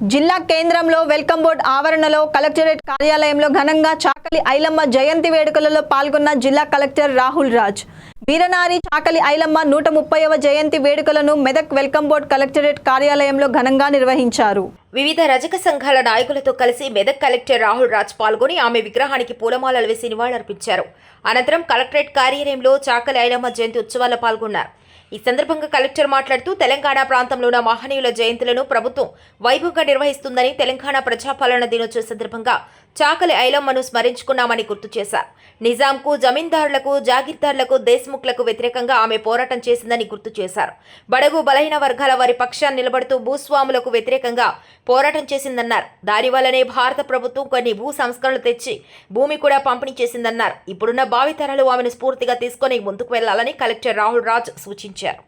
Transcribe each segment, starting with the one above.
జిల్లా కేంద్రంలో welcome board ఆవరణలో కలెక్టరేట్ కార్యాలయంలో ఘనంగా చాకలి ఐలమ్మ జయంతి వేడుకలలో పాల్గొన్న జిల్లా కలెక్టర్ రాహుల్ రాజ్. వీరనారి చాకలి ఐలమ్మ 130వ జయంతి వేడుకలను మెదక్ వెల్కమ్ బోర్డ్ కలెక్టరేట్ కార్యాలయంలో ఘనంగా నిర్వహించారు. వివిధ రజక సంఘాల నాయకులతో కలిసి మెదక్ కలెక్టర్ రాహుల్ రాజ్ పాల్గొని ఆమె విగ్రహానికి పూలమాలలు వేసి నివాళులర్పించారు. అనంతరం కలెక్టరేట్ కార్యాలయంలో చాకలి ఐలమ్మ జయంతి ఉత్సవాల్లో పాల్గొన్నారు. ఈ సందర్భంగా కలెక్టర్ మాట్లాడుతూ తెలంగాణ ప్రాంతంలో ఉన్న మహనీయుల జయంతులను ప్రభుత్వం వైభవంగా నిర్వహిస్తుందని, తెలంగాణ ప్రజాపాలన దినోత్సవ సందర్భంగా చాకలి ఐలమ్మను స్మరించుకున్నామని గుర్తు చేశారు. నిజాంకు, జమీందారులకు, జాగీర్దారులకు, దేశ్ముఖ్లకు వ్యతిరేకంగా ఆమె పోరాటం చేసిందని గుర్తు చేశారు. బడుగు బలహీన వర్గాల వారి పక్షాన్ని నిలబడుతూ భూస్వాములకు వ్యతిరేకంగా పోరాటం చేసిందన్నారు. దానివల్లనే భారత ప్రభుత్వం కొన్ని భూ సంస్కరణలు తెచ్చి భూమి కూడా పంపిణీ చేసిందన్నారు. ఇప్పుడున్న భావితరాలు ఆమెను స్ఫూర్తిగా తీసుకొని ముందుకు వెళ్లాలని కలెక్టర్ రాహుల్ రాజ్ సూచించారు.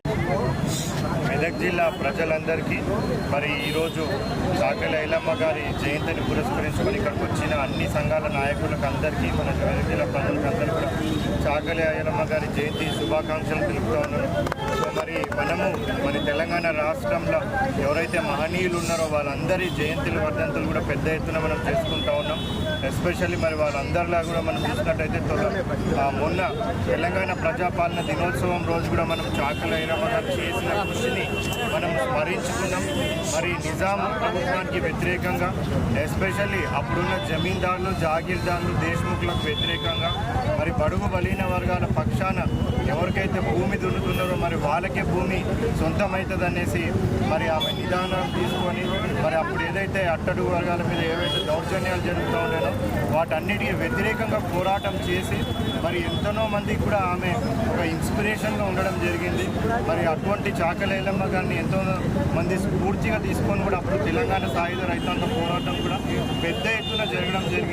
మెదక్ జిల్లా ప్రజలందరికీ మరి ఈరోజు చాకలి ఐలమ్మ గారి జయంతిని పురస్కరించుకొని ఇక్కడికి వచ్చిన అన్ని సంఘాల నాయకులకు అందరికీ, మన మెదక్ జిల్లా ప్రజలకు అందరికీ కూడా చాకలి ఐలమ్మ గారి జయంతి శుభాకాంక్షలు తెలుపుతూ ఉన్నాను. సో మరి మనము మన తెలంగాణ రాష్ట్రంలో ఎవరైతే మహనీయులు ఉన్నారో వాళ్ళందరి జయంతులు, వర్ధంతులు కూడా పెద్ద ఎత్తున మనం చేసుకుంటూ ఉన్నాం. ఎస్పెషల్లీ మరి వాళ్ళందరిలా కూడా మనం చూసినట్టయితే మొన్న తెలంగాణ ప్రజాపాలన దినోత్సవం రోజు కూడా మనం చాకలి ఐలమ్మ గారు చేసిన కృషిని మనం స్మరించుకున్నాం. మరి నిజాం ప్రభుత్వానికి వ్యతిరేకంగా, ఎస్పెషల్లీ అప్పుడున్న జమీందారులు, జాగీర్దారులు, దేశ్ముఖ్లకు వ్యతిరేకంగా, మరి బడుగు బలహీన వర్గాల పక్షాన ఎవరికైతే భూమి దున్నుతున్నారో మరి వాళ్ళకే భూమి సొంతమవుతుంది అనేసి మరి ఆమె నిదానం తీసుకొని మరి అప్పుడు ఏదైతే అట్టడుగు వర్గాల మీద ఏవైతే దౌర్జన్యాలు జరుగుతూ ఉన్నాయో వాటన్నిటికీ వ్యతిరేకంగా పోరాటం చేసి మరి ఎంతనో మందికి కూడా ఆమె ఒక ఇన్స్పిరేషన్గా ఉండడం జరిగింది. మరి అటువంటి చాకలి ఐలమ్మ గారిని ఎంతో మంది స్ఫూర్తిగా తీసుకొని కూడా అప్పుడు తెలంగాణ సాయుధ రైతాంగ పోరాటం కూడా పెద్ద ఎత్తున జరగడం జరిగింది.